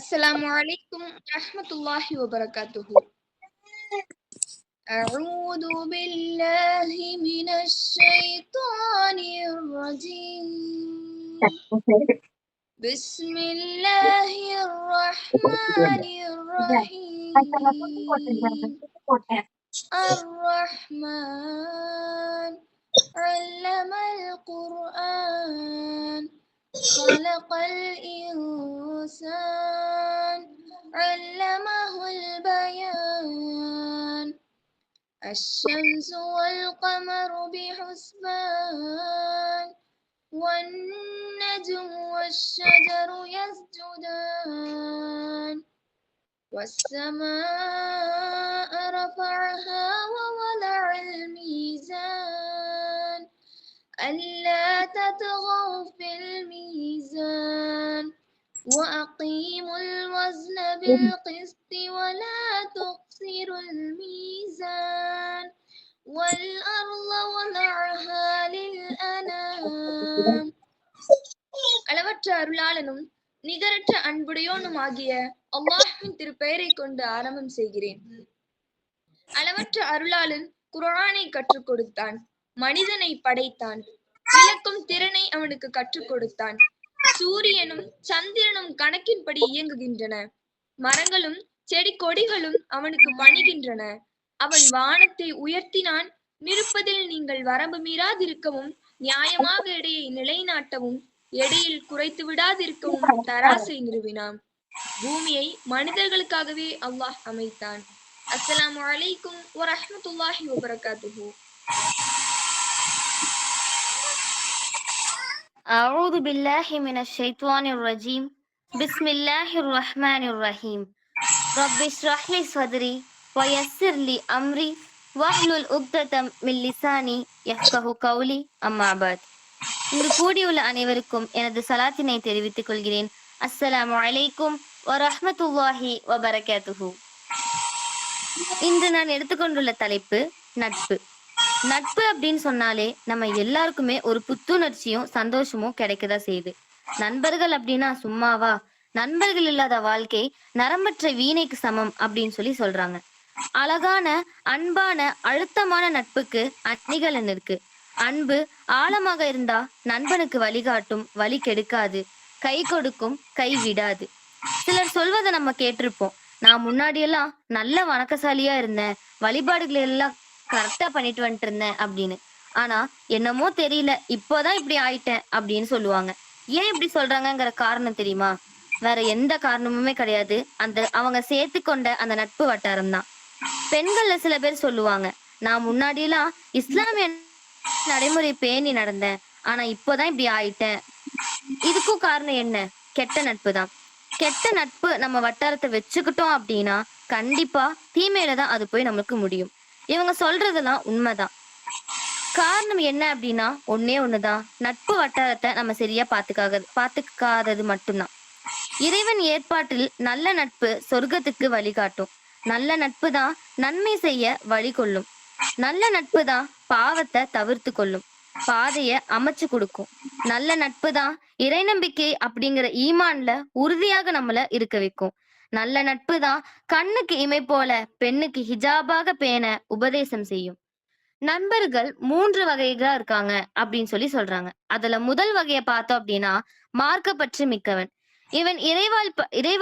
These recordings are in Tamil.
السلام عليكم ورحمة الله وبركاته. أعوذ بالله من الشيطان الرجيم. بسم الله الرحمن الرحيم. الرحمن علم القرآن خلق الإنسان علمه البيان الشمس والقمر بحسبان والنجم والشجر يسجدان والسماء رفعها ووضع الميزان ألا تطغوا في الميزان وأقيموا الوزن بالقسط ولا تخسروا الميزان والأرض وضعها للأنام. அளவற்ற அருளாளனும் நிகரற்ற அன்புடையோனும் ஆகிய அல்லாஹ்வின் திருப்பெயரை கொண்டு ஆரம்பம் செய்கிறேன். அளவற்ற அருளாளன் குர்ஆனை கற்றுக் கொடுத்தான், மனிதனை படைத்தான், விளக்கும் திறனை அவனுக்கு கற்றுக் கொடுத்தான். சூரியனும் சந்திரனும் கணக்கின்படி இயங்குகின்றன, மரங்களும் செடி கொடிகளும் அவனுக்கு பணிகின்றன. அவன் வானத்தை உயர்த்தினான், நிற்பதில் நீங்கள் வரம்பு மீறாதிருக்கவும் நியாயமாக எடையை நிலைநாட்டவும் எடையில் குறைத்து விடாதிருக்கவும் தராசை நிறுவினான். பூமியை மனிதர்களுக்காகவே அல்லாஹ் அமைத்தான். அஸ்ஸலாமு அலைக்கும் வரஹ்மத்துல்லாஹி வபரகாத்துஹு. أعوذ بالله من الشيطان الرجيم. بسم الله الرحمن الرحيم. رب اشرح لي صدري ويسر لي أمري واحلل عقدة من لساني يفقهوا قولي أما بعد. இங்கு கூடியுள்ள அனைவருக்கும் எனது சலாத்தினை தெரிவித்துக் கொள்கிறேன். அஸ்ஸலாமு அலைக்கும் வரஹ்மத்துல்லாஹி வபரகாத்துஹு. இன்று நான் எடுத்துக்கொண்டுள்ள தலைப்பு நட்பு. நட்பு அப்படின்னு சொன்னாலே நம்ம எல்லாருக்குமே ஒரு புத்துணர்ச்சியும் சந்தோஷமும் கிடைக்கதா செய்யுது. நண்பர்கள் அப்படின்னா சும்மாவா? நண்பர்கள் இல்லாத வாழ்க்கை நரம்பற்ற வீணைக்கு சமம் அப்படின்னு சொல்றாங்க. அழகான, அன்பான, அழுத்தமான நட்புக்கு அணிகலன் இருக்கு. அன்பு ஆழமாக இருந்தா நண்பனுக்கு வழிகாட்டும், வழி கெடுக்காது, கை கொடுக்கும், கை விடாது. சிலர் சொல்வதை நம்ம கேட்டிருப்போம், நான் முன்னாடியெல்லாம் நல்ல வணக்கசாலியா இருந்தேன், வழிபாடுகளை எல்லாம் கரெக்டா பண்ணிட்டு வந்துட்டு இருந்தேன் அப்படின்னு. ஆனா என்னமோ தெரியல, இப்போதான் இப்படி ஆயிட்டேன் அப்படின்னு சொல்லுவாங்க. ஏன் இப்படி சொல்றாங்கங்கிற காரணம் தெரியுமா? வேற எந்த காரணமுமே கிடையாது. அவங்க சேர்த்து கொண்ட அந்த நட்பு வட்டாரம் தான். பெண்கள்ல சில பேர் சொல்லுவாங்க, நான் முன்னாடியெல்லாம் இஸ்லாமிய நடைமுறை பேணி நடந்தேன், ஆனா இப்போதான் இப்படி ஆயிட்டேன். இதுக்கும் காரணம் என்ன? கெட்ட நட்பு தான். கெட்ட நட்பு நம்ம வட்டாரத்தை வச்சுக்கிட்டோம் அப்படின்னா கண்டிப்பா தீமையில தான் அது போய் நமக்கு முடியும். இவங்க சொல்றதெல்லாம் உண்மைதான். காரணம் என்ன அப்படின்னா ஒன்னே ஒண்ணுதான், நட்பு வட்டாரத்தை நம்ம சரியா பாத்துக்காதது மட்டும்தான். இறைவன் ஏற்பாட்டில் நல்ல நட்பு சொர்க்கத்துக்கு வழிகாட்டும். நல்ல நட்பு தான் நன்மை செய்ய வழி கொள்ளும். நல்ல நட்பு தான் பாவத்தை தவிர்த்து கொள்ளும், பாதைய அமைச்சு கொடுக்கும். நல்ல நட்பு தான் இறை நம்பிக்கை அப்படிங்கிற ஈமான்ல உறுதியாக நம்மள இருக்க வைக்கும். நல்ல நட்பு தான் கண்ணுக்கு இமை போல பெண்ணுக்கு ஹிஜாபாக பேண உபதேசம் செய்யும். நண்பர்கள் 3 வகைகளா இருக்காங்க அப்படின்னு சொல்றாங்க. அதுல முதல் வகையை பார்த்தோம் அப்படின்னா மார்க்கப்பற்று மிக்கவன். இவன் இறை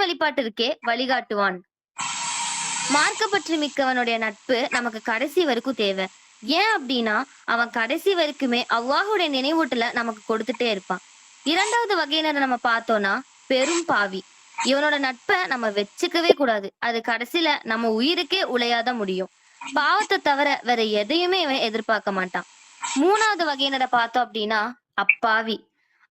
வழிபாட்டிற்கே வழிகாட்டுவான். மார்க்கப்பற்று மிக்கவனுடைய நட்பு நமக்கு கடைசி வரைக்கும் தேவை. ஏன் அப்படின்னா அவன் கடைசி வரைக்குமே அல்லாஹ்வுடைய நினைவூட்டல நமக்கு கொடுத்துட்டே இருப்பான். இரண்டாவது வகையினரை நம்ம பார்த்தோம்னா பெரும் பாவி. இவனோட நட்பை நம்ம வச்சுக்கவே கூடாது, அது கடைசியில நம்ம உயிருக்கே உழையாத முடியும். பாவத்தை தவிர வேற எதையுமே இவன் எதிர்பார்க்க மாட்டான். மூணாவது வகையினரை பார்த்தோம் அப்படின்னா அப்பாவி.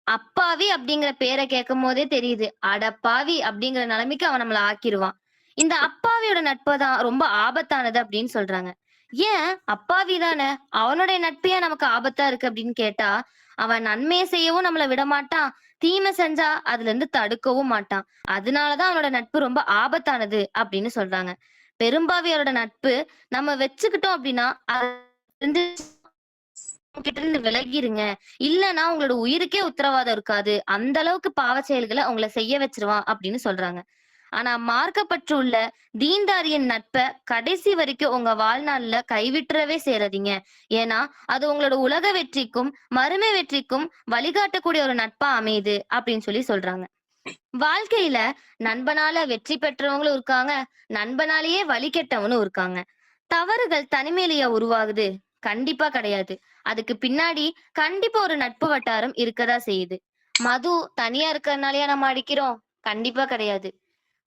அப்பாவி அப்படிங்கிற பேரை கேட்கும் போதே தெரியுது, அடப்பாவி அப்படிங்கிற நிலைமைக்கு அவன் நம்மளை ஆக்கிடுவான். இந்த அப்பாவியோட நட்பை தான் ரொம்ப ஆபத்தானது அப்படின்னு சொல்றாங்க. ஏன்? அப்பாவி தானே, அவனுடைய நட்பையா நமக்கு ஆபத்தா இருக்கு அப்படின்னு கேட்டா, அவன் நன்மையை செய்யவும் நம்மளை விட மாட்டான், தீமை செஞ்சா அதுல இருந்து தடுக்கவும் மாட்டான். அதனாலதான் அவனோட நட்பு ரொம்ப ஆபத்தானது அப்படின்னு சொல்றாங்க. பெரும்பாவியோட நட்பு நம்ம வச்சுக்கிட்டோம் அப்படின்னா கிட்ட இருந்து விலகிருங்க, இல்லைன்னா உங்களோட உயிருக்கே உத்தரவாதம் இருக்காது, அந்த அளவுக்கு பாவ செயல்களை உங்களை செய்ய வச்சிருவான் அப்படின்னு சொல்றாங்க. ஆனா மார்க்கப்பற்றுள்ள தீன்தாரியின் நட்பை கடைசி வரைக்கும் உங்க வாழ்நாள்ல கைவிட்டுறவே சேராதீங்க. ஏன்னா அது உங்களோட உலக வெற்றிக்கும் மறுமை வெற்றிக்கும் வழிகாட்டக்கூடிய ஒரு நட்பா அமையுது அப்படின்னு சொல்லி சொல்றாங்க. வாழ்க்கையில நண்பனால வெற்றி பெற்றவங்களும் இருக்காங்க, நண்பனாலேயே வழி கெட்டவனும் இருக்காங்க. தவறுகள் தனிமையிலேயே உருவாகுது? கண்டிப்பா கிடையாது. அதுக்கு பின்னாடி கண்டிப்பா ஒரு நட்பு வட்டாரம் இருக்கதா செய்யுது. மது தனியா இருக்கறனாலயா நம்ம அடிக்கிறோம்? கண்டிப்பா கிடையாது.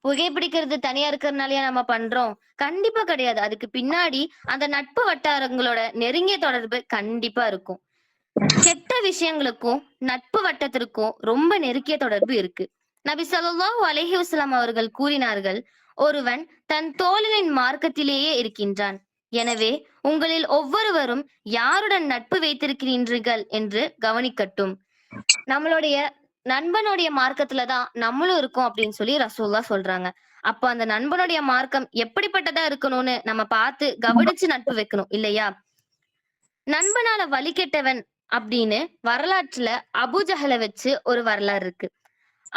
புகைப்பிடிக்கிறது தனியா இருக்கறனாலயா நம்ம பண்றோம்? கண்டிப்பா கிடையாது. அதுக்கு பின்னாடி அந்த நட்பு வட்டாரங்களோட நெருங்கிய தொடர்பு கண்டிப்பா இருக்கும். கெட்ட விஷயங்களுக்கும் நட்பு வட்டத்திற்கும் ரொம்ப நெருங்கிய தொடர்பு இருக்கு. நபி ஸல்லல்லாஹு அலைஹி வஸல்லம் அவர்கள் கூறினார்கள், ஒருவன் தன் தோழனின் மார்க்கத்திலேயே இருக்கின்றான். எனவே உங்களில் ஒவ்வொருவரும் யாருடன் நட்பு வைத்திருக்கிறீர்கள் என்று கவனிக்கட்டும். நம்மளுடைய நண்பனுடைய மார்க்கத்துல தான் நம்மளும் இருக்கோம் அப்படின்னு சொல்லி ரசூலுல்லாஹ் சொல்றாங்க. அப்ப அந்த நண்பனுடைய மார்க்கம் எப்படிப்பட்டதா இருக்கணும்னு நம்ம பார்த்து கவனிச்சு நட்பு வைக்கணும் இல்லையா? நண்பனால வழி கெட்டவன் அப்படின்னு வரலாற்றுல அபூஜஹல வச்சு ஒரு வரலாறு இருக்கு.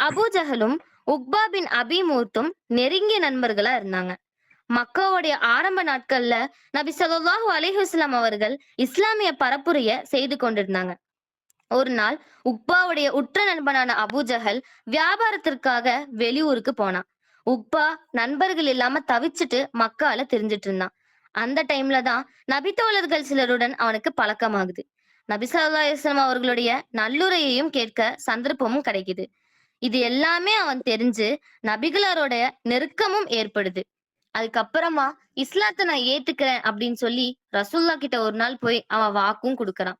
அபூஜஹலும் உக்பா பின் அபி மூத்தும் நெருங்கிய நண்பர்களா இருந்தாங்க. மக்காவுடைய ஆரம்ப நாட்கள்ல நபி ஸல்லல்லாஹு அலைஹி வஸல்லம் அவர்கள் இஸ்லாமிய பரப்புரைய செய்து கொண்டிருந்தாங்க. ஒரு நாள் உக்பாவுடைய உற்ற நண்பனான அபூஜஹல் வியாபாரத்திற்காக வெளியூருக்கு போனான். உக்பா நண்பர்கள் இல்லாம தவிச்சிட்டு மக்கால திரிஞ்சிட்டு இருந்தான். அந்த டைம்ல தான் நபித்தோழர்கள் சிலருடன் அவனுக்கு பழக்கமாகுது. நபி ஸல்லல்லாஹு அலைஹி வஸல்லம் அவர்களுடைய நல்லுரையையும் கேட்க சந்தர்ப்பமும் கிடைக்குது. இது எல்லாமே அவன் தெரிஞ்சு நபிகளாரோட நெருக்கமும் ஏற்படுது. அதுக்கப்புறமா இஸ்லாத்தை நான் ஏத்துக்கிறேன் அப்படின்னு சொல்லி ரசூல்லா கிட்ட ஒரு நாள் போய் அவன் வாக்கும் கொடுக்கறான்.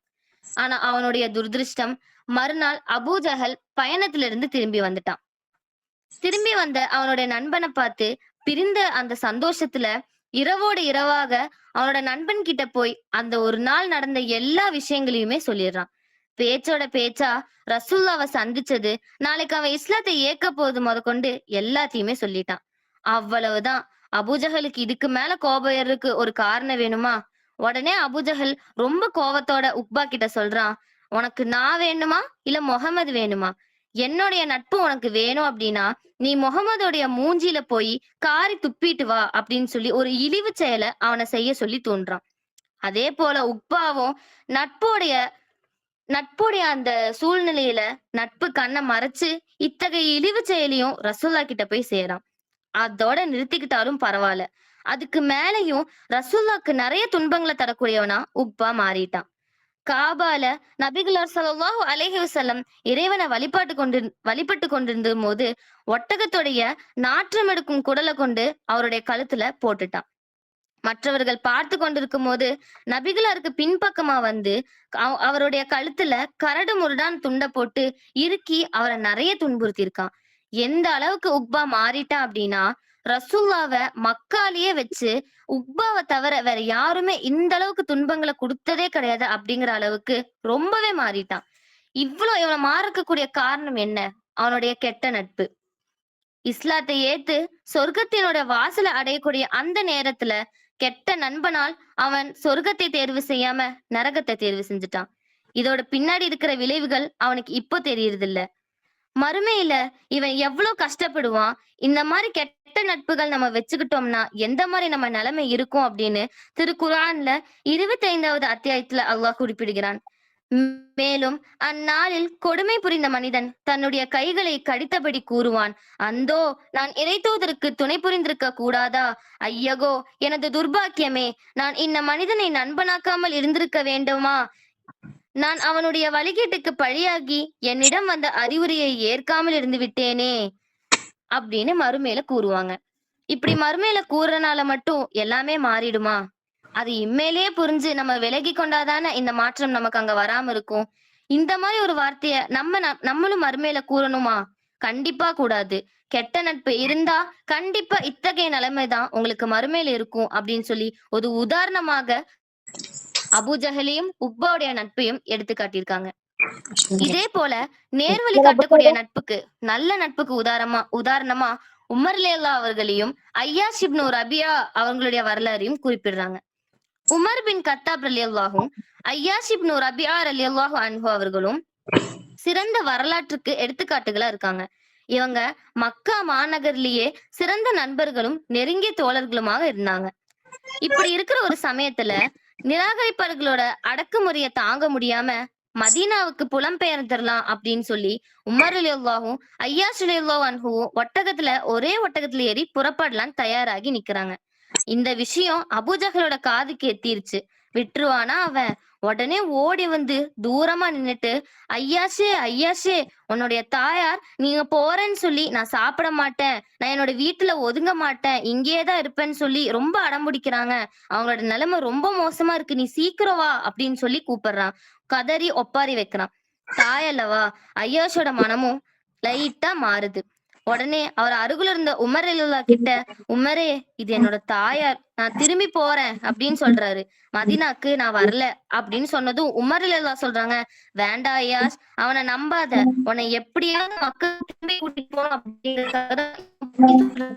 ஆனா அவனுடைய துரதிருஷ்டம், மறுநாள் அபூஜஹல் பயணத்திலிருந்து திரும்பி வந்துட்டான். திரும்பி வந்த அவனுடைய நண்பனை பார்த்து பிரிந்த அந்த சந்தோஷத்துல இரவோடு இரவாக அவனோட நண்பன் கிட்ட போய் அந்த ஒரு நாள் நடந்த எல்லா விஷயங்களையுமே சொல்லிடுறான். பேச்சோட பேச்சா ரசூல்லாவை சந்திச்சது, நாளைக்கு அவன் இஸ்லாத்தை ஏக்க போது முதற்கொண்டு எல்லாத்தையுமே சொல்லிட்டான். அவ்வளவுதான். அபூஜஹலுக்கு இதுக்கு மேல கோபம் ஏறதுக்கு ஒரு காரணம் வேணுமா? உடனே அபூஜஹல் ரொம்ப கோவத்தோட உக்பா கிட்ட சொல்றான், உனக்கு நான் வேணுமா இல்ல முகமது வேணுமா? என்னுடைய நட்பு உனக்கு வேணும் அப்படின்னா நீ முகமதுடைய மூஞ்சில போய் காரி துப்பிட்டு வா அப்படின்னு சொல்லி ஒரு இழிவு செயலை அவனை செய்ய சொல்லி தோன்றான். அதே போல உக்பாவும் நட்புடைய நட்புடைய அந்த சூழ்நிலையில நட்பு கண்ணை மறைச்சு இத்தகைய இழிவு செயலியும் ரசூல்லா கிட்ட போய் சேரான். அதோட நிறுத்திக்கிட்டாலும் பரவாயில்ல. அதுக்கு மேலயும் ரசூல்லாக்கு நிறைய துன்பங்களை தரக்கூடியவனா உக்பா மாறிட்டான். காபால நபிகளார் ஸல்லல்லாஹு அலைஹி வஸல்லம் இறைவனை வழிபட்டு கொண்டிருந்த போது ஒட்டகத்துடைய நாற்றம் எடுக்கும் குடலை கொண்டு அவருடைய கழுத்துல போட்டுட்டான். மற்றவர்கள் பார்த்து கொண்டிருக்கும் போது நபிகளாருக்கு பின்பக்கமா வந்து அவருடைய கழுத்துல கரடு முரடான் துண்டை போட்டு இறுக்கி அவரை நிறைய துன்புறுத்தி இருக்கான். எந்த அளவுக்கு உக்பா மாறிட்டான் அப்படின்னா, ரசூல்லாவ மக்காலேயே வச்சு உக்பாவை தவிர வேற யாருமே இந்த அளவுக்கு துன்பங்களை கொடுத்ததே கிடையாது அப்படிங்கிற அளவுக்கு ரொம்பவே மாறிட்டான். இவனை மாறக்கூடிய காரணம் என்ன? அவனுடைய கெட்ட நட்பு. இஸ்லாத்தை ஏத்து சொர்க்கத்தினோட வாசலை அடையக்கூடிய அந்த நேரத்துல கெட்ட நண்பனால் அவன் சொர்க்கத்தை தேர்வு செய்யாம நரகத்தை தேர்வு செஞ்சுட்டான். இதோட பின்னாடி இருக்கிற விளைவுகள் அவனுக்கு இப்போ தெரியறது இல்ல. மறுமையில இவன் எவ்வளவு கஷ்டப்படுவான். இந்த மாதிரி கெட்ட நட்புகள் நம்ம வச்சுக்கிட்டோம்னா எந்த மாதிரி நம்ம நிலைமை இருக்கும் அப்படின்னு திருக்குர்ஆன்ல 25வது அத்தியாயத்துல அல்லாஹ் குறிப்பிடுகிறான். மேலும் அந்நாளில் கொடுமை புரிந்த மனிதன் தன்னுடைய கைகளை கடித்தபடி கூறுவான், அந்தோ நான் இறைத்தூதருக்கு துணை புரிந்திருக்க கூடாதா? ஐயகோ எனது துர்பாக்கியமே, நான் இந்த மனிதனை நண்பனாக்காமல் இருந்திருக்க வேண்டுமா? நான் அவனுடைய வழிகேட்டுக்கு பழியாகி என்னிடம் வந்த அறிவுரையை ஏற்காமல் இருந்து விட்டேனே அப்படின்னு மறுமையில கூறுவாங்க. இப்படி மறுமையில கூறுறனால மட்டும் எல்லாமே மாறிடுமா? அது இம்மையிலேயே புரிஞ்சு நம்ம விலகி கொண்டாதானே இந்த மாற்றம் நமக்கு அங்க வராம இருக்கும். இந்த மாதிரி ஒரு வார்த்தைய நம்மளும் மறுமையில கூறணுமா? கண்டிப்பா கூடாது. கெட்ட நட்பு இருந்தா கண்டிப்பா இத்தகைய நிலைமைதான் உங்களுக்கு மறுமையில இருக்கும் அப்படின்னு சொல்லி ஒரு உதாரணமாக அபூஜஹலையும் உக்பாவுடைய நட்பையும் எடுத்து காட்டியிருக்காங்க. இதே போல நேர்வழி காட்டக்கூடிய நட்புக்கு, நல்ல நட்புக்கு உதாரணமா உமர் ரலியல்லாஹு அவர்களையும் ஐயாஷ் இப்னு ரபியா அவங்களுடைய வரலாறையும் குறிப்பிடுறாங்க. உமர் பின் கத்தாப் ரலியல்லாஹும் ஐயாஷ் இப்னு ரபியா ரலியல்லாஹு அன்ஹு அவர்களும் சிறந்த வரலாற்றுக்கு எடுத்துக்காட்டுகளா இருக்காங்க. இவங்க மக்கா மாநகர்லயே சிறந்த நண்பர்களும் நெருங்கிய தோழர்களுமாக இருந்தாங்க. இப்படி இருக்கிற ஒரு சமயத்துல நிராகரிப்பாளர்களோட அடக்குமுறைய தாங்க முடியாம மதீனாவுக்கு புலம்பெயர்ந்துடலாம் அப்படின்னு சொல்லி உமர் ரலியல்லாஹும் ஐயாஸ் ரலியல்லாஹு அன்ஹுவும் ஒரே ஒட்டகத்துல ஏறி புறப்படலாம் தயாராகி நிக்கிறாங்க. இந்த விஷயம் அபூஜஹலோட காதுக்கு எத்திருச்சு. விட்டுருவானா அவன்? உடனே ஓடி வந்து தூரமா நின்னுட்டு, ஐயாஷே ஐயாஷே, உன்னுடைய தாயார் நீங்க போறேன்னு சொல்லி நான் சாப்பிட மாட்டேன், நான் என்னோட வீட்டுல ஒதுங்க மாட்டேன், இங்கேயே தான் இருப்பேன்னு சொல்லி ரொம்ப அடம்பிடிக்கிறாங்க, அவங்களோட நிலைமை ரொம்ப மோசமா இருக்கு, நீ சீக்கிரம் வா அப்படின்னு சொல்லி கூப்பிடுறான். கதறி ஒப்பாரி வைக்கிறான். தாயல்லவா? ஐயாஷோட மனமும் லைட்டா மாறுது. உடனே அவர் அருகில் இருந்த உமர் ரலியல்லாஹு கிட்ட, உமரே, இது என்னோட தாயார், நான் திரும்பி போறேன் அப்படின்னு சொல்றாரு. மதீனாக்கு நான் வரல அப்படின்னு சொன்னதும் உமர் ரலியல்லாஹு சொல்றாங்க, வேண்டா ஐயாஸ், அவனை நம்பாத, உன்னை எப்படியாவது மக்கள் திரும்பி கூட்டிட்டு போகணும் அப்படிங்கறதுக்காக தான்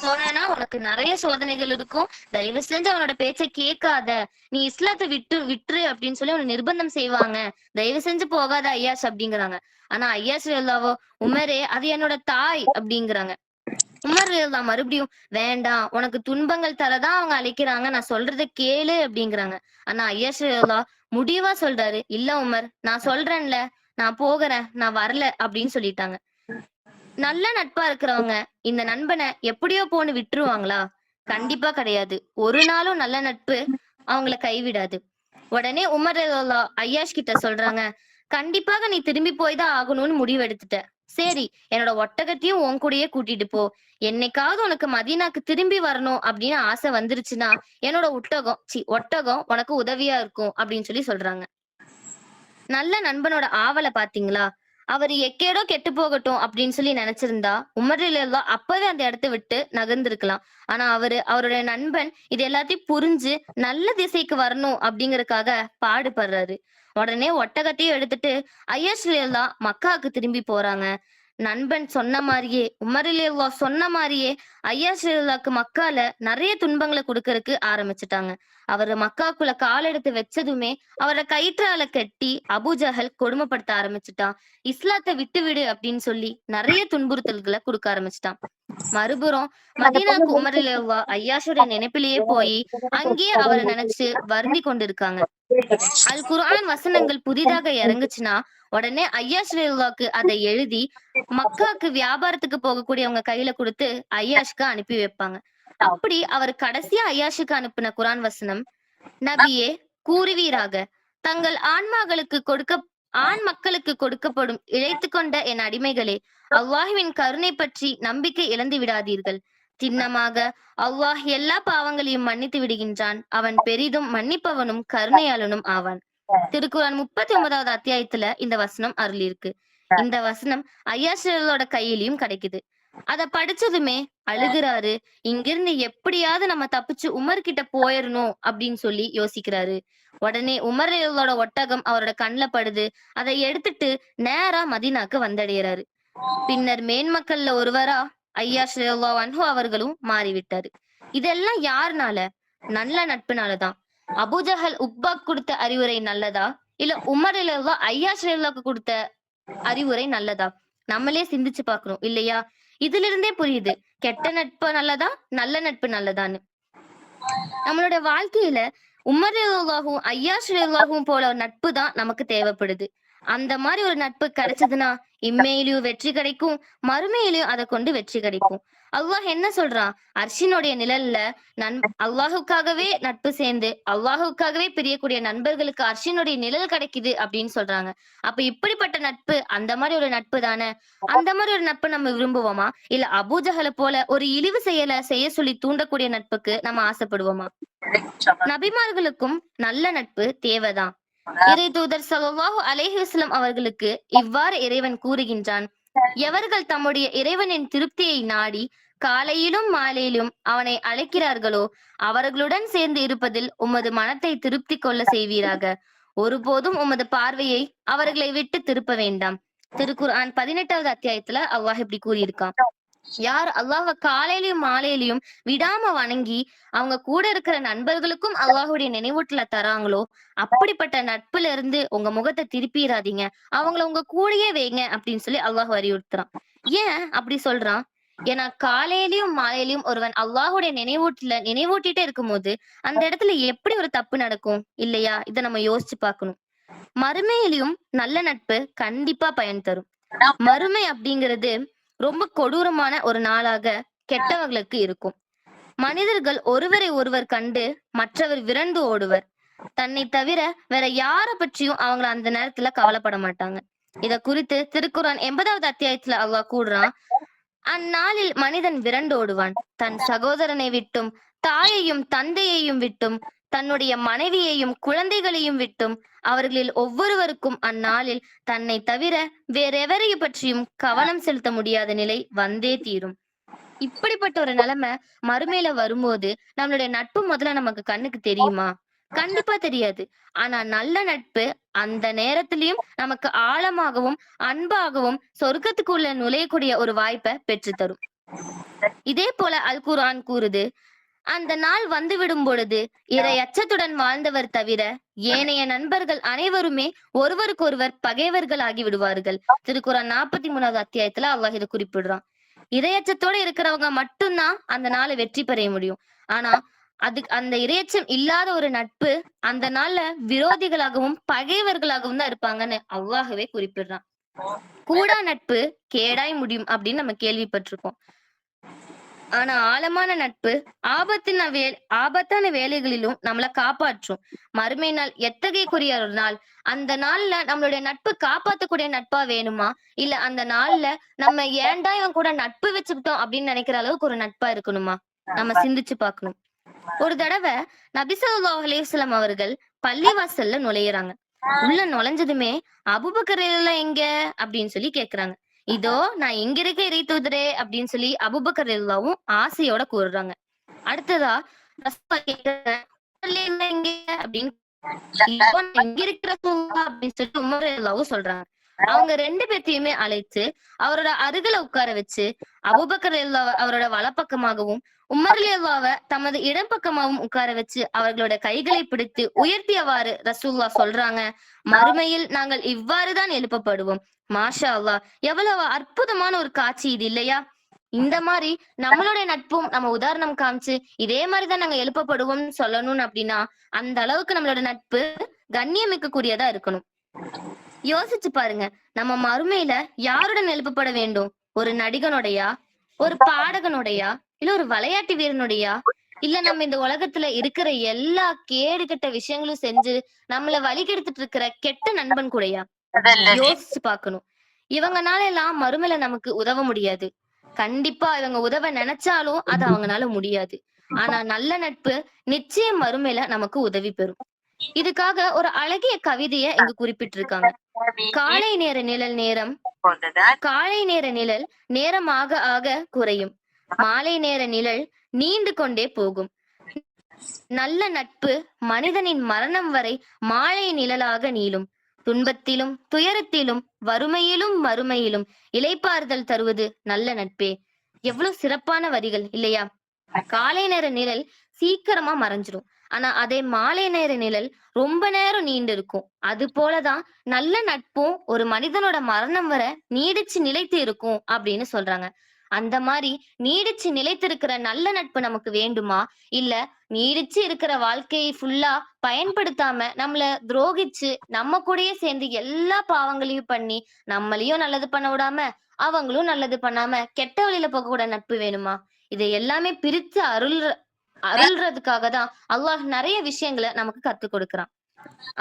போனேன்னா உனக்கு நிறைய சோதனைகள் இருக்கும், தயவு செஞ்சு அவனோட பேச்சை கேட்காத, நீ இஸ்லாத்தை விட்டுரு அப்படின்னு சொல்லி அவனை நிர்பந்தம் செய்வாங்க, தயவு செஞ்சு போகாத ஐயாஸ் அப்படிங்கிறாங்க. ஆனா ஐயாஸ் ரலியல்லாஹு, உமரே, அது என்னோட தாய் அப்படிங்கிறாங்க. உமர் ரலியல்லாஹு மறுபடியும், வேண்டாம், உனக்கு துன்பங்கள் தரதான் அவங்க அழைக்கிறாங்க, நான் சொல்றத கேளு அப்படிங்கிறாங்க. ஆனா ஐயாஸ் ரலியல்லாஹு முடிவா சொல்றாரு, இல்ல உமர், நான் சொல்றேன்ல, நான் போகிறேன், நான் வரல அப்படின்னு சொல்லிட்டாங்க. நல்ல நட்பா இருக்கிறவங்க இந்த நண்பனை எப்படியோ போன்னு விட்டுருவாங்களா? கண்டிப்பா கிடையாது. ஒரு நாளும் நல்ல நட்பு அவங்கள கைவிடாது. உடனே உமர் ரலியல்லாஹு ஐயாஷ் கிட்ட சொல்றாங்க, கண்டிப்பாக நீ திரும்பி போய் தான் ஆகணும்னு முடிவு எடுத்துட்ட. சரி, என்னோட ஒட்டகத்தையும் உன் கூடயே கூட்டிட்டு போ. என்னைக்காவது உனக்கு மதீனாக்கு திரும்பி வரணும் அப்படின்னு ஆசை வந்துருச்சுன்னா என்னோட ஒட்டகம் உனக்கு உதவியா இருக்கும் அப்படின்னு சொல்லி சொல்றாங்க. நல்ல நண்பனோட ஆவலை பாத்தீங்களா? அவரு எக்கேடோ கெட்டு போகட்டும் அப்படின்னு சொல்லி நினைச்சிருந்தா உமர் ரலியல்லாஹு அப்பவே அந்த இடத்தை விட்டு நகர்ந்திருக்கலாம். ஆனா அவருடைய நண்பன் இது எல்லாத்தையும் புரிஞ்சு நல்ல திசைக்கு வரணும் அப்படிங்கறதுக்காக பாடுபடுறாரு. உடனே ஒட்டகத்தையும் எடுத்துட்டு ஐயாஸ் ரலியல்லாஹு மக்காவுக்கு திரும்பி போறாங்க. நண்பன் சொன்ன மாதிரியே, உமர் ரலியல்லாஹு சொன்ன மாதிரியே ஐயாஸ் ரலியல்லாஹுக்கு மக்கால நிறைய துன்பங்களை கொடுக்கறதுக்கு ஆரம்பிச்சுட்டாங்க. அவரு மக்காக்குள்ள கால் எடுத்து வச்சதுமே அவரை கயிற்றால கட்டி அபூஜஹல் கொடுமைப்படுத்த ஆரம்பிச்சுட்டான். இஸ்லாத்தை விட்டு விடு அப்படின்னு சொல்லி நிறைய துன்புறுத்தல்களை கொடுக்க ஆரம்பிச்சிட்டான். மறுபுறம் மதீனாக்கு உமர் ரலியல்லாஹு ஐயாஷோட நினைப்பிலேயே போய் அங்கேயே அவரை நினைச்சு வருந்தி கொண்டிருக்காங்க. அல் குர்ஆன் வசனங்கள் புதிதாக இறங்குச்சுன்னா உடனே ஐயாஷ் ரலியல்லாஹுக்கு அதை எழுதி மக்காக்கு வியாபாரத்துக்கு போகக்கூடியவங்க கையில கொடுத்து ஐயாஷ்க்கு அனுப்பி வைப்பாங்க. அப்படி அவர் கடைசியா ஐயாஷுக்கு அனுப்பின குர்ஆன் வசனம், நபியே, கூறுவீராக, தங்கள் ஆண் மக்களுக்கு கொடுக்கப்படும் இழைத்து கொண்ட என் அடிமைகளே, அல்லாஹ்வின் கருணை பற்றி நம்பிக்கை இழந்து விடாதீர்கள். சின்னமாக அல்லாஹ் எல்லா பாவங்களையும் மன்னித்து விடுகின்றான், அவன் பெரிதும் மன்னிப்பவனும் கருணையாளனும் ஆவான். திருக்குர்ஆன் 39வது அத்தியாயத்துல இந்த வசனம் அருளிருக்கு. இந்த வசனம் ஐயாஸ் ரலியல்லாஹோட கையிலயும் கிடைக்குது. அத படிச்சதுமே அழுகுறாரு. இங்கிருந்து எப்படியாவது நம்ம தப்பிச்சு உமர் கிட்ட போயிடணும் அப்படின்னு சொல்லி யோசிக்கிறாரு. உடனே உமர் ரலியல்லாஹோட ஒட்டகம் அவரோட கண்ணுல படுது. அதை எடுத்துட்டு நேரா மதீனாக்கு வந்தடைகிறாரு. பின்னர் மேன்மக்கள்ல ஒருவரா ஐயாஷ் ரலியல்லாஹு அன்ஹு அவர்களும் மாறிவிட்டாரு. இதெல்லாம் யாருனால? நல்ல நட்புனாலதான். அபூஜஹல் உக்பாக் கொடுத்த அறிவுரை நல்லதா, இல்ல உமர் ரலியல்லாஹு ஐயாஷ் ரலியல்லாஹுக்கு கொடுத்த அறிவுரை நல்லதா? நம்மளே சிந்திச்சு பார்க்கணும் இல்லையா? இதுல இருந்தே புரியுது கெட்ட நட்பு நல்லதா, நல்ல நட்பு நல்லதான்னு. நம்மளோட வாழ்க்கையில உமர் ரலியல்லாஹுவும் ஐயாஷ் ரலியல்லாஹுவும் போல ஒரு நட்பு தான் நமக்கு தேவைப்படுது. அந்த மாதிரி ஒரு நட்பு கிடைச்சதுன்னா இம்மையிலயும் வெற்றி கிடைக்கும், மறுமையிலயும் அதை கொண்டு வெற்றி கிடைக்கும். அல்லாஹ் என்ன சொல்றான்? அர்ஷினுடைய நிழல்ல அல்லாஹுக்காகவே நட்பு சேர்ந்து அல்லாஹுக்காகவே பிரியக்கூடிய நண்பர்களுக்கு அர்ஷினுடைய நிழல் கிடைக்குது அப்படின்னு சொல்றாங்க. அப்ப இப்படிப்பட்ட நட்பு அந்த மாதிரி ஒரு நட்பு தானே. அந்த மாதிரி ஒரு நட்பு நம்ம விரும்புவோமா, இல்ல அபூஜஹலை போல ஒரு இழிவு செயலை செய்ய சொல்லி தூண்டக்கூடிய நட்புக்கு நம்ம ஆசைப்படுவோமா? நபிமார்களுக்கும் நல்ல நட்பு தேவைதான். இறை தூதர் ஸல்லல்லாஹு அலைஹி வஸல்லம் அவர்களுக்கு இவ்வாறு இறைவன் கூறுகின்றான், எவர்கள் தம்முடைய இறைவனின் திருப்தியை நாடி காலையிலும் மாலையிலும் அவனை அழைக்கிறார்களோ அவர்களுடன் சேர்ந்து இருப்பதில் உமது மனத்தை திருப்தி கொள்ள செய்வீராக. ஒருபோதும் உமது பார்வையை அவர்களை விட்டு திருப்ப வேண்டாம். திருக்குர்ஆன் 18வது அத்தியாயத்துல அல்லாஹ் இப்படி கூறியிருக்கான். யார் அல்லாஹ்வை காலையிலயும் மாலையிலயும் விடாம வணங்கி அவங்க கூட இருக்கிற நண்பர்களுக்கும் அல்லாஹுடைய நினைவூட்டல தராங்களோ அப்படிப்பட்ட நட்புல இருந்து உங்க முகத்தை திருப்பிடாதீங்க, அவங்கள உங்க கூடயே வைங்க அப்படின்னு சொல்லி அல்லாஹ் வலியுறுத்துறான். ஏன் அப்படி சொல்றான்? ஏன்னா காலையிலயும் மாலையிலயும் ஒருவன் அல்லாஹ்வுடைய நினைவூட்டிட்டே இருக்கும்போது அந்த இடத்துல எப்படி ஒரு தப்பு நடக்கும் இல்லையா? இத நம்ம யோசிச்சு பார்க்கணும். மறுமையிலயும் நல்ல நட்பு கண்டிப்பா பயன் தரும். மறுமை அப்படிங்கிறது ரொம்ப கொடூரமான ஒரு நாளாக கெட்டவர்களுக்கு இருக்கும். மனிதர்கள் ஒருவரை ஒருவர் கண்டு மற்றவர் விரண்டு ஓடுவர். தன்னை தவிர வேற யார பற்றியும் அவங்க அந்த நேரத்துல கவலைப்பட மாட்டாங்க. இத குறித்து திருக்குர்ஆன் 80வது அத்தியாயத்துல அல்லாஹ் கூறுறான், அந்நாளில் மனிதன் விரண்டோடுவான். தன் சகோதரனை விட்டும், தாயையும் தந்தையையும் விட்டும், தன்னுடைய மனைவியையும் குழந்தைகளையும் விட்டும், அவர்களில் ஒவ்வொருவருக்கும் அந்நாளில் தன்னை தவிர வேறெவரையும் பற்றியும் கவனம் செலுத்த முடியாத நிலை வந்தே தீரும். இப்படிப்பட்ட ஒரு நிலைமை மறுமையில வரும்போது நம்மளுடைய நட்பு முதல்ல நமக்கு கண்ணுக்கு தெரியுமா? கண்டிப்பா தெரியாது. ஆனா நல்ல நட்பு அந்த நேரத்திலயும் நமக்கு ஆழமாகவும், அன்பாகவும் சொர்க்கத்துக்குள்ள நுழையக்கூடிய ஒரு வாய்ப்பை பெற்றுத் தரும். இதே போல அல் குர்ஆன் கூறுது, அந்த நாள் வந்துவிடும் பொழுது இறை அச்சத்துடன் வாழ்ந்தவர் தவிர ஏனைய நண்பர்கள் அனைவருமே ஒருவருக்கொருவர் பகைவர்கள் ஆகி விடுவார்கள். திருக்குர்ஆன் 43வது அத்தியாயத்துல அல்லாஹ் இதை குறிப்பிடுறான். இரையச்சத்தோட இருக்கிறவங்க மட்டும்தான் அந்த நாளை வெற்றி பெற முடியும். ஆனா அந்த இரையச்சம் இல்லாத ஒரு நட்பு அந்த நாள்ல விரோதிகளாகவும் பகைவர்களாகவும் தான் இருப்பாங்கன்னு அல்லாஹ்வே குறிப்பிடுறான். கூடா நட்பு கேடாய் முடியும் அப்படின்னு நம்ம கேள்விப்பட்டிருக்கோம். ஆனா ஆழமான நட்பு ஆபத்தான வேலைகளிலும் நம்மள காப்பாற்றும். மறுமை நாள் எத்தகையக்குரிய ஒரு நாள். அந்த நாள்ல நம்மளுடைய நட்பு காப்பாத்தக்கூடிய நட்பா வேணுமா? இல்ல அந்த நாள்ல நம்ம ஏன்டா இவன் கூட நட்பு வச்சுக்கிட்டோம் அப்படின்னு நினைக்கிற அளவுக்கு ஒரு நட்பா இருக்கணுமா? நம்ம சிந்திச்சு பார்க்கணும். ஒரு தடவை நபி ஸல்லல்லாஹு அலைஹி வஸல்லம் அவர்கள் பள்ளிவாசல்ல நுழையறாங்க. உள்ள நுழைஞ்சதுமே அபூபக்கர் எல்லாம் எங்க அப்படின்னு சொல்லி கேக்குறாங்க. இதோ நான் இங்க இருக்க இறை தூதரே அப்படின்னு சொல்லி அபூபக்கர் ரலியல்லாஹுவும் ஆசையோட கூறுறாங்க. அடுத்ததா ரசூலுல்லாஹ் கேக்குறாங்க, "உமர் எல்லாம் எங்க?" அப்படின்னு. இதோ நான் இங்க இருக்கிற ரசூலுல்லாஹ் அப்படின்னு சொல்லி உமர் ரலியல்லாஹு சொல்றாங்க. அவங்க 2 பேத்தையுமே அழைத்து அவரோட அருகில உட்கார வச்சு அபூபக்கர் ரலியல்லாஹு அவரோட வலப்பக்கமாகவும் உமர் ரலியல்லாஹுவ தமது இடப்பக்கமாகவும் உட்கார வச்சு அவர்களோட கைகளை பிடித்து உயர்த்தியவாறு ரசூலுல்லாஹ் சொல்றாங்க, மறுமையில் நாங்கள் இவ்வாறுதான் எழுப்பப்படுவோம். மாஷா அல்லாஹ், எவ்வளவு அற்புதமான ஒரு காட்சி இது இல்லையா? இந்த மாதிரி நம்மளுடைய நட்பும் நம்ம உதாரணம் காமிச்சு இதே மாதிரிதான் நாங்க எழுப்பப்படுவோம்னு சொல்லணும் அப்படின்னா அந்த அளவுக்கு நம்மளோட நட்பு கண்ணியமிக்க கூடியதா இருக்கணும். யோசிச்சு பாருங்க, நம்ம மறுமையில யாருடன் எழுப்பப்பட வேண்டும்? ஒரு நடிகனுடையா, ஒரு பாடகனுடையா, இல்ல ஒரு விளையாட்டு வீரனுடையா, இல்ல நம்ம இந்த உலகத்துல இருக்கிற எல்லா கேடு கெட்ட விஷயங்களும் செஞ்சு நம்மள வழிகெடுத்துட்டு இருக்கிற கெட்ட நண்பன் கூடயா? யோசிச்சு பார்க்கணும். இவங்கனால எல்லாம் மறுமையில நமக்கு உதவ முடியாது. கண்டிப்பா இவங்க உதவ நினைச்சாலும் அது அவங்கனால முடியாது. ஆனா நல்ல நட்பு நிச்சயம் மறுமையில நமக்கு உதவி பெறும். இதுக்காக ஒரு அழகிய கவிதைய இங்கு குறிப்பிட்டிருக்காங்க. காலை நேர நிழல் நேரம் காலை நேர நிழல் நேரமாக ஆக குறையும். மாலை நேர நிழல் நீண்டு கொண்டே போகும். நல்ல நட்பு மனிதனின் மரணம் வரை மாலை நிழலாக நீளும். துன்பத்திலும் துயரத்திலும் வறுமையிலும் மறுமையிலும் இளைப்பாறுதல் தருவது நல்ல நட்பே. எவ்வளவு சிறப்பான வரிகள் இல்லையா? காலை நேர நிழல் சீக்கிரமா மறைஞ்சிரும். ஆனா அதே மாலை நேர நிழல் ரொம்ப நேரம் நீண்டு இருக்கும். அது போலதான் நல்ல நட்பும் ஒரு மனிதனோட மரணம் வரை நீடிச்சு நிலைத்து இருக்கும் அப்படின்னு சொல்றாங்க. அந்த மாதிரி நீடிச்சு நிலைத்திருக்கிற நல்ல நட்பு நமக்கு வேண்டுமா? இல்ல நீடிச்சு இருக்கிற வாழ்க்கையை ஃபுல்லா பயன்படுத்தாம நம்மள துரோகிச்சு நம்ம கூடயே சேர்ந்து எல்லா பாவங்களையும் பண்ணி நம்மளையும் நல்லது பண்ண விடாம அவங்களும் நல்லது பண்ணாம கெட்ட வழியில போகக்கூட நட்பு வேணுமா? இதை எல்லாமே பிரித்து அருள்றதுக்காக தான் அல்லாஹ் நிறைய விஷயங்களை நமக்கு கத்துக் கொடுக்கிறான்.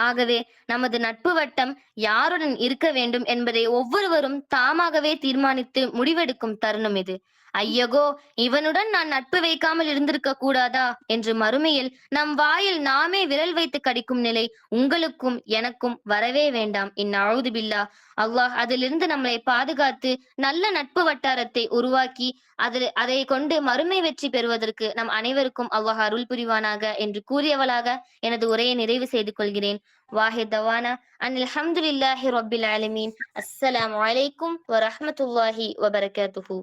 ஆகவே நமது நட்பு வட்டம் யாருடன் இருக்க வேண்டும் என்பதை ஒவ்வொருவரும் தாமாகவே தீர்மானித்து முடிவெடுக்கும் தருணம் இது. ஐயகோ, இவனுடன் நான் நட்பு வைக்காமல் இருந்திருக்க கூடாதா என்று மறுமையில் நம் வாயில் நாமே விரல் வைத்து கடிக்கும் நிலை உங்களுக்கும் எனக்கும் வரவே வேண்டாம். இந்நஅஊது பில்லாஹ். அல்லாஹ் அதிலிருந்து நம்மளை பாதுகாத்து நல்ல நட்பு வட்டாரத்தை உருவாக்கி அதை கொண்டு மறுமை வெற்றி பெறுவதற்கு நம் அனைவருக்கும் அல்லாஹ் அருள் புரிவானாக என்று கூறியவளாக எனது உரையை நிறைவு செய்து கொள்கிறேன். வாஹித் தவானா அனில் ஹம்துலில்லாஹி ரப்பில் ஆலமீன். அஸ்ஸலாமு அலைக்கும் வரஹ்மத்துல்லாஹி வபரகாத்துஹு.